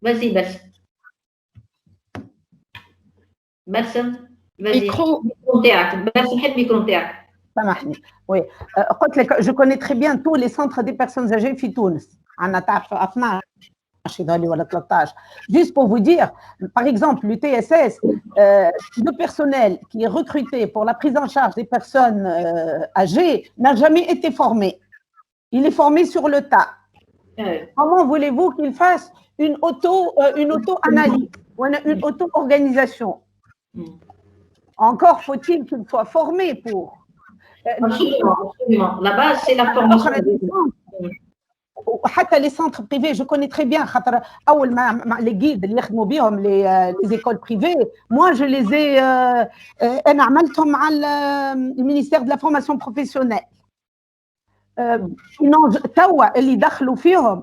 Vas-y, Bassem. Bassem, vas-y. Micro. Bassem, حط micro نتاعك. سامحني. Oui. قلت لك je connais très bien tous les centres des personnes âgées في تونس. عندنا تعرف 12 ولا 13. Juste pour vous dire, par exemple, l'UTSS, le personnel qui est recruté pour la prise en charge des personnes âgées n'a jamais été formé. Il est formé sur le tas. Comment voulez-vous qu'il fasse une auto-analyse ou une auto-organisation? Encore faut-il qu'il soit formé pour. Absolument. La base, c'est la formation. حتى les centres privés, je connais très bien. خاطر أول ما les guides اللي يخدموا بهم les écoles privées, moi je les ai أنا عملتهم مع le ministère de la formation professionnelle. توا اللي دخلوا فيهم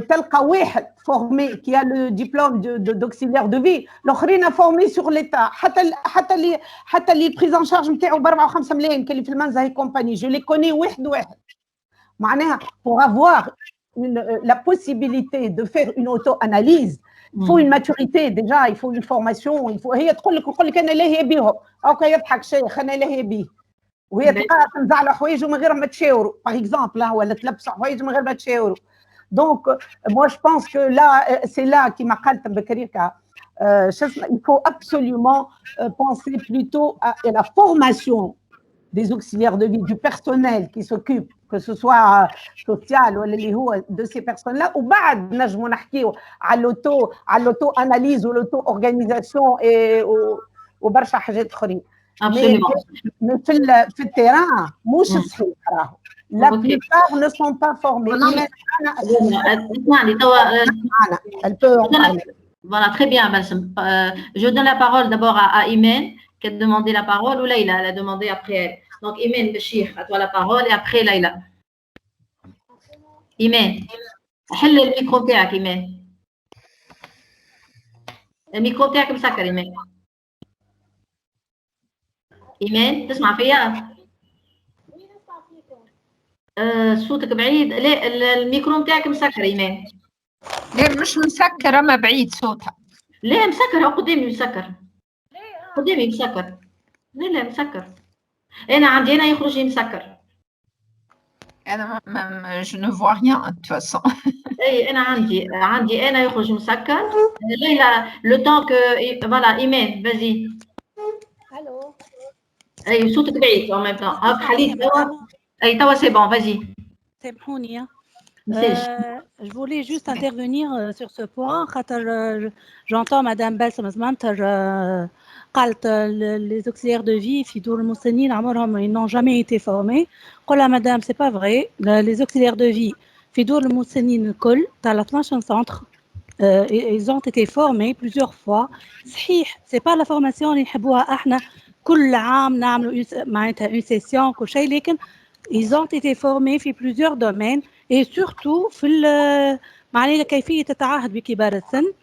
تلقى واحد formé qui a le diplôme d'auxiliaire de vie, الاخرين formés sur l'état. حتى اللي prise en charge نتاعو ب 4 و5 ملايين كلي في المنزه هي كومباني, je les connais واحد. معناها pour avoir la possibilité de faire une auto-analyse, il faut une maturité déjà, il faut une formation, il faut هي تقول لك انا لاهيه بيهم او كيضحك شيخ انا لاهيه بيه وهي تلقى تنزع حوايج من غير ما تشاوروا باغ اكزومبل ولا تلبس حوايج من غير ما تشاوروا. Donc moi je pense que là c'est là qui m'a قالت بكريكا il faut absolument penser plutôt à la formation des auxiliaires de vie, du personnel qui s'occupe, que ce soit social ou de ces personnes-là, ou بعد نجموا نحكيو على l'auto-analyse ou l'auto-organisation وبرشا حاجات أخرين. Mais في التيران مش صحيح راهو. La plupart ne sont pas formés. Elle peut en parler. Voilà, très bien, Bassem. Je donne la parole d'abord à Imen, qui a demandé la parole, ou Leïla, elle a demandé après elle. Donc, Imen Béchir, à toi la parole, et après Leïla. Imen, حل الميكرو بتاعك إيمان. الميكرو بتاعك مسكر إيمان. إيمان تسمع فيا؟ صوتك بعيد. لا الميكرو بتاعك مسكر إيمان. لا مش مسكر أما بعيد صوتها. لا مسكر قدامي مسكر. قدامي مسكر. لا مسكر. أنا عندي أنا يخرج مسكر. Je ne vois rien de toute façon. اي انا عندي انا يخرج مسكر. ليلى لو طون كو فوالا ايمان فازي. الو اي صوتك بعيد en même temps. هاك حليت توا. اي توا سي بون فازي. سامحوني. Je voulais juste intervenir sur ce point. J'entends Madame Balsam Zmanter قالت les auxiliaires de vie في دور المسنين عمرهم ils n'ont jamais été formés. قولها Madame c'est pas vrai. Les auxiliaires de vie في دور المسنين الكل تاع 12 centres ils ont été formés plusieurs fois. صحيح c'est pas la formation اللي نحبوها احنا كل عام نعملوا معناتها une session كل شيء, لكن ils ont été formés في plusieurs domaines et surtout في معناتها كيفية التعهد بكبار السن.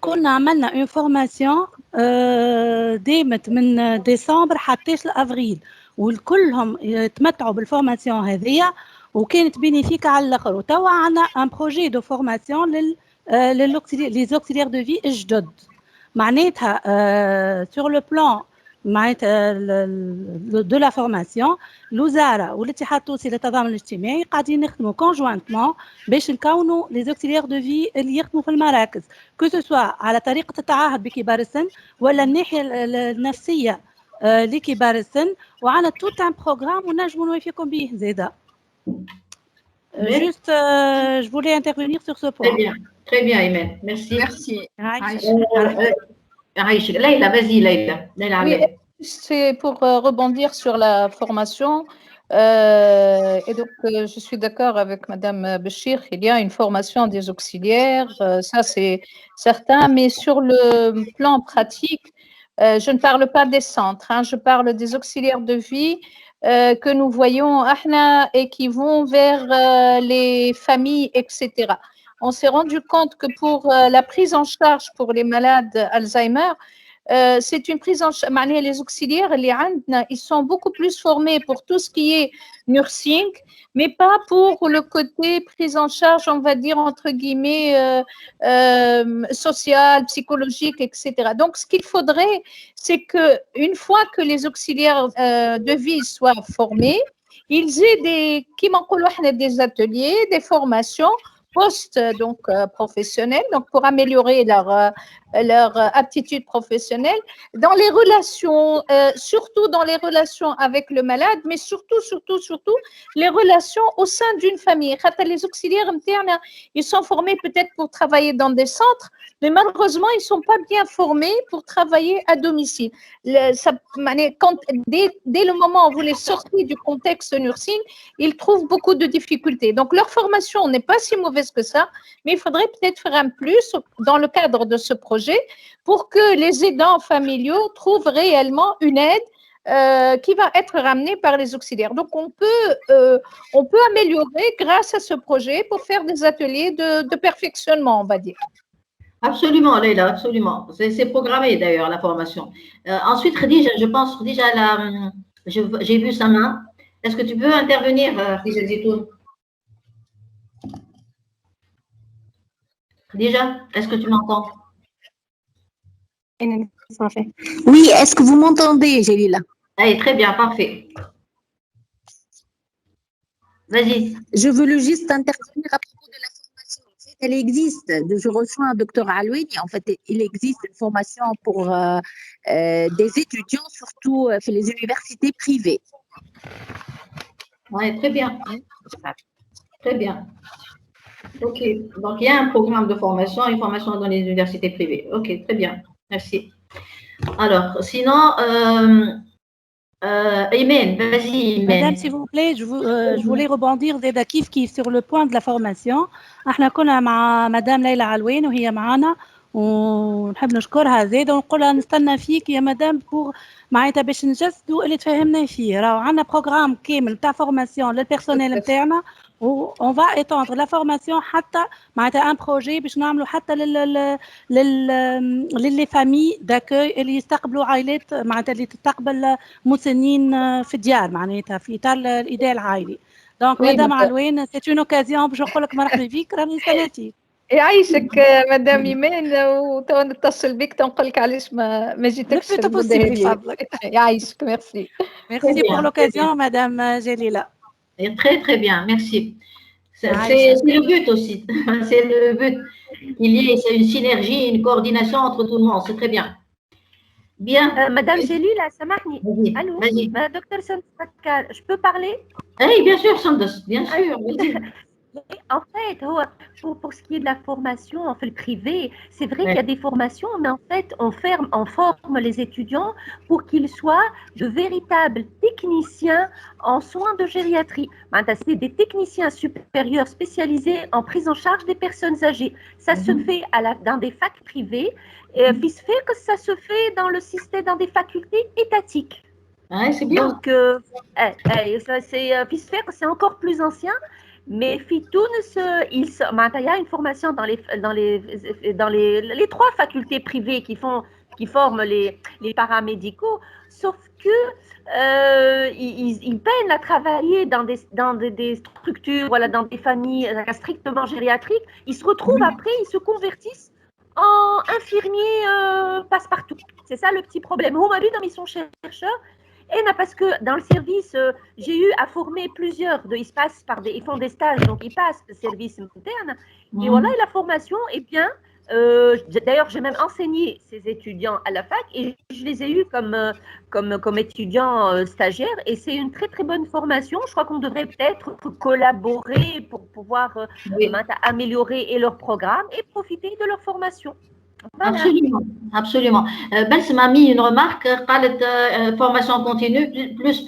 كنا عملنا une formation دامت من ديسمبر حتى لأفريل والكلهم تمتعوا بالفورماسيون هذية وكانت بينيفيك على الآخر. وتوا عندنا un projet de formation les auxiliaires de vie الجدد. معناتها sur le plan de la formation الوزارة والاتحاد التونسي للتضامن الاجتماعي قاعدين نخدموا conjointement باش نكونوا les auxiliaires de vie اللي يخدموا في المراكز que ce soit على طريقة التعهد بكبار السن ولا الناحية النفسية لكبار السن وعلى tout un programme ونجموا نوافقكم به زادا. Juste je voulais intervenir sur ce point. Très bien Imen. Merci. Merci. Leïla, vas-y Leïla. Oui, c'est pour rebondir sur la formation. Et donc, je suis d'accord avec Madame Béchir, il y a une formation des auxiliaires, ça c'est certain, mais sur le plan pratique, je ne parle pas des centres, hein, je parle des auxiliaires de vie que nous voyons et qui vont vers les familles, etc. On s'est rendu compte que pour la prise en charge pour les malades Alzheimer, c'est une prise en charge. Les auxiliaires, ils sont beaucoup plus formés pour tout ce qui est nursing, mais pas pour le côté prise en charge, on va dire, entre guillemets, sociale, psychologique, etc. Donc, ce qu'il faudrait, c'est qu'une fois que les auxiliaires de vie soient formés, ils aient des ateliers, des formations professionnelles, donc pour améliorer leur aptitude professionnelle dans les relations, surtout dans les relations avec le malade, mais surtout les relations au sein d'une famille. Les auxiliaires internes, ils sont formés peut-être pour travailler dans des centres, mais malheureusement, ils ne sont pas bien formés pour travailler à domicile. Dès le moment où vous les sortez du contexte nursing, ils trouvent beaucoup de difficultés. Donc, leur formation n'est pas si mauvaise que ça, mais il faudrait peut-être faire un plus dans le cadre de ce projet pour que les aidants familiaux trouvent réellement une aide qui va être ramenée par les auxiliaires. Donc, on peut améliorer grâce à ce projet pour faire des ateliers de perfectionnement, on va dire. Absolument, Leïla, absolument. C'est programmé d'ailleurs, la formation. Ensuite, Khadija, je pense, Khadija, j'ai vu sa main. Est-ce que tu peux intervenir, Khadija Zitoun? Khadija, est-ce que tu m'entends? Oui, est-ce que vous m'entendez, Jalila? Allez, très bien, parfait. Vas-y. Je veux juste intervenir à propos de la formation. En fait, elle existe. Je rejoins Dr Alouni. En fait, il existe une formation pour des étudiants, surtout les universités privées. Oui, très bien. Très bien. OK. Donc, il y a un programme de formation, une formation dans les universités privées. OK, très bien. Merci. Alors, sinon, Imen, vas-y, Imen. Madame, s'il vous plaît, je voulais rebondir زيادة كيف sur le point de la formation. احنا كنا مع مدام ليلى علوين وهي معنا ونحب نشكرها زيادة ونقولها نستنى فيك يا مدام بور معناتها باش نجسدوا اللي تفهمنا فيه. راهو عندنا بروغرام كامل تاع فورماسيون للبيرسونيل نتاعنا on va étendre la formation حتى معناتها ان بروجي باش نعملوا حتى للي فامي داكوي اللي يستقبلوا عائلات معناتها اللي تستقبل مسنين في الديار معناتها في اطار الايداع العائلي. دونك مدام علوين سي اون اوكازيون باش نقول لك مرحبا بك راني استنيتي. يعيشك مدام ايمان وتوا نتصل بك تنقول لك علاش ما جيتكش بفضلك. يعيشك ميرسي. Merci pour l'occasion madame Jalila. Très très bien, merci. C'est le but aussi. C'est le but. Il y ait une synergie, une coordination entre tout le monde. C'est très bien. Bien. Madame Jalila, سامحني. Allô. Docteur Sandos, je peux parler? Oui, bien sûr, Sandos, bien sûr. En fait, pour ce qui est de la formation, en fait, le privé, c'est vrai qu'il y a des formations, mais en fait, on forme les étudiants pour qu'ils soient de véritables techniciens en soins de gériatrie. C'est des techniciens supérieurs spécialisés en prise en charge des personnes âgées. Ça se fait dans des facs privées, et puis se fait que ça se fait dans le système, dans des facultés étatiques. Ouais, c'est bien. Donc, puis se fait que c'est encore plus ancien. Mais il y a une formation dans les trois facultés privées qui forment les paramédicaux, sauf que ils peinent à travailler dans des structures, voilà, dans des familles strictement gériatriques. Ils se retrouvent après, ils se convertissent en infirmiers passe-partout. C'est ça le petit problème. Ils sont chercheurs. Et parce que dans le service, j'ai eu à former plusieurs, ils font des stages, donc ils passent le service interne. Et voilà, et la formation, eh bien, d'ailleurs, j'ai même enseigné ces étudiants à la fac et je les ai eus comme étudiants stagiaires. Et c'est une très, très bonne formation. Je crois qu'on devrait peut-être collaborer pour pouvoir améliorer leur programme et profiter de leur formation. Voilà. Absolument, absolument. Bels m'a mis une remarque, formation continue, plus.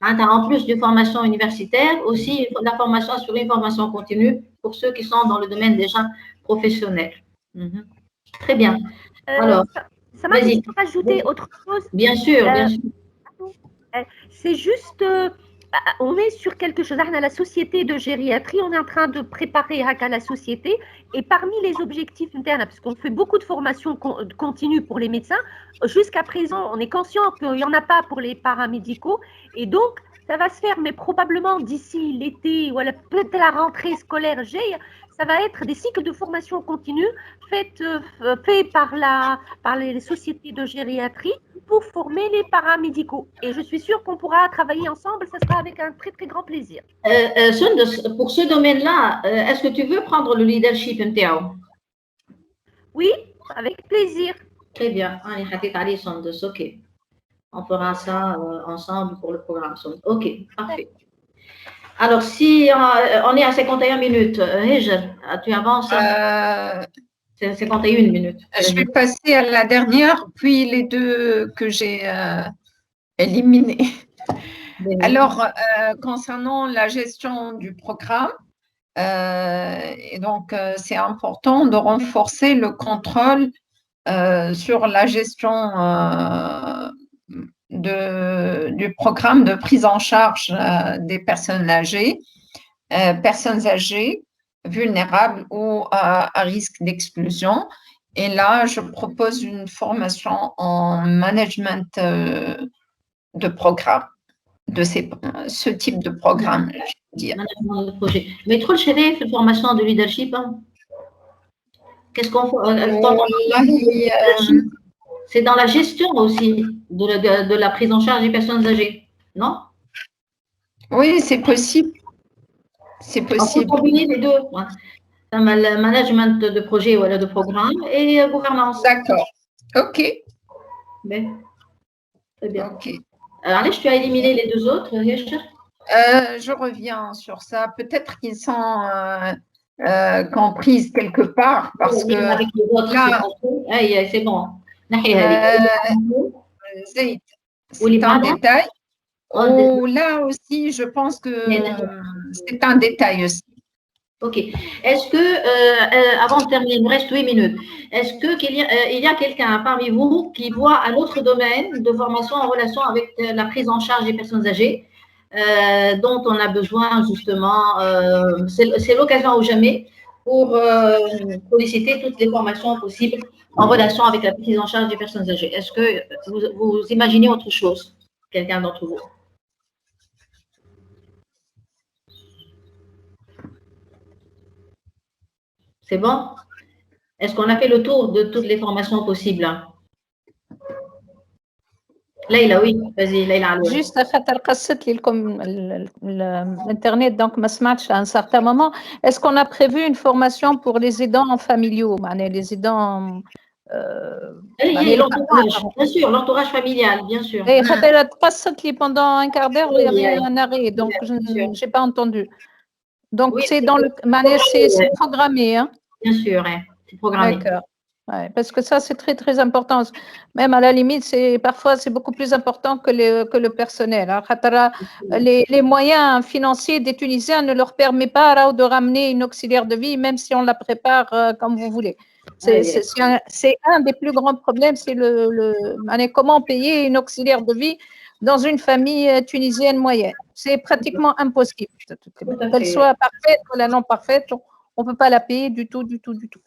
En plus de formation universitaire, aussi la formation sur une formation continue pour ceux qui sont dans le domaine déjà professionnel. Très bien. Alors, ça m'a rajouté autre chose. Bien sûr, bien sûr. C'est juste on est sur quelque chose. La société de gériatrie, on est en train de préparer la société. Et parmi les objectifs internes, parce qu'on fait beaucoup de formations continues pour les médecins, jusqu'à présent, on est conscient qu'il n'y en a pas pour les paramédicaux. Et donc, ça va se faire, mais probablement d'ici l'été ou peut-être la rentrée scolaire, ça va être des cycles de formation continue faits par les sociétés de gériatrie pour former les paramédicaux. Et je suis sûre qu'on pourra travailler ensemble, ça sera avec un très, très grand plaisir. Pour ce domaine-là, est-ce que tu veux prendre le leadership MTAO? Oui, avec plaisir. Très bien. Ok. On fera ça ensemble pour le programme. Ok, parfait. Alors, si on est à 51 minutes, Hijr, tu avances? 51 minutes. Je vais passer à la dernière, puis les deux que j'ai éliminés. Alors, concernant la gestion du programme, et donc c'est important de renforcer le contrôle sur la gestion du programme de prise en charge des personnes âgées vulnérables ou à risque d'exclusion. Et là, je propose une formation en management de programme, de ce type de programme, je veux dire. Management de projet. Mais trop le chérif, la formation de leadership, hein? Qu'est-ce qu'on fait? C'est dans la gestion aussi de la prise en charge des personnes âgées, non? Oui, c'est possible. C'est possible. On peut combiner les deux. Hein. Le management de projet ou de programme et gouvernance. D'accord. OK. Mais, très bien. OK. Alors, allez, tu as éliminé les deux autres, je reviens sur ça. Peut-être qu'ils sont comprises quelque part parce que avec les autres, là, c'est bon. C'est un détail. Là aussi, je pense que c'est un détail aussi. Ok. Est-ce que, avant de terminer, il nous reste 8 minutes, est-ce qu'il y a quelqu'un parmi vous qui voit un autre domaine de formation en relation avec la prise en charge des personnes âgées dont on a besoin justement, c'est l'occasion ou jamais pour solliciter toutes les formations possibles en relation avec la prise en charge des personnes âgées. Est-ce que vous imaginez autre chose, quelqu'un d'entre vous? C'est bon? Est-ce qu'on a fait le tour de toutes les formations possibles? Leïla, oui, vas-y, Leïla. Juste l'internet, donc ma smartphone à un certain moment. Est-ce qu'on a prévu une formation pour les aidants familiaux, les aidants l'entourage, bien sûr, l'entourage familial, bien sûr. Pendant un quart d'heure, il y avait un arrêt, donc je n'ai pas entendu. Donc, oui, c'est dans le. C'est programmé, hein? Bien sûr, c'est programmé. D'accord. Ouais, parce que ça, c'est très, très important. Même à la limite, parfois, c'est beaucoup plus important que le personnel. Hein. Les moyens financiers des Tunisiens ne leur permettent pas de ramener une auxiliaire de vie, même si on la prépare comme vous voulez. C'est un des plus grands problèmes, c'est comment payer une auxiliaire de vie dans une famille tunisienne moyenne. C'est pratiquement impossible. Qu'elle soit parfaite ou non parfaite, on ne peut pas la payer du tout, du tout, du tout.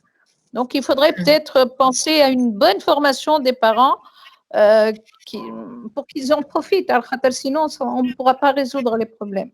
Donc, il faudrait peut-être penser à une bonne formation des parents pour qu'ils en profitent. Sinon, on ne pourra pas résoudre les problèmes.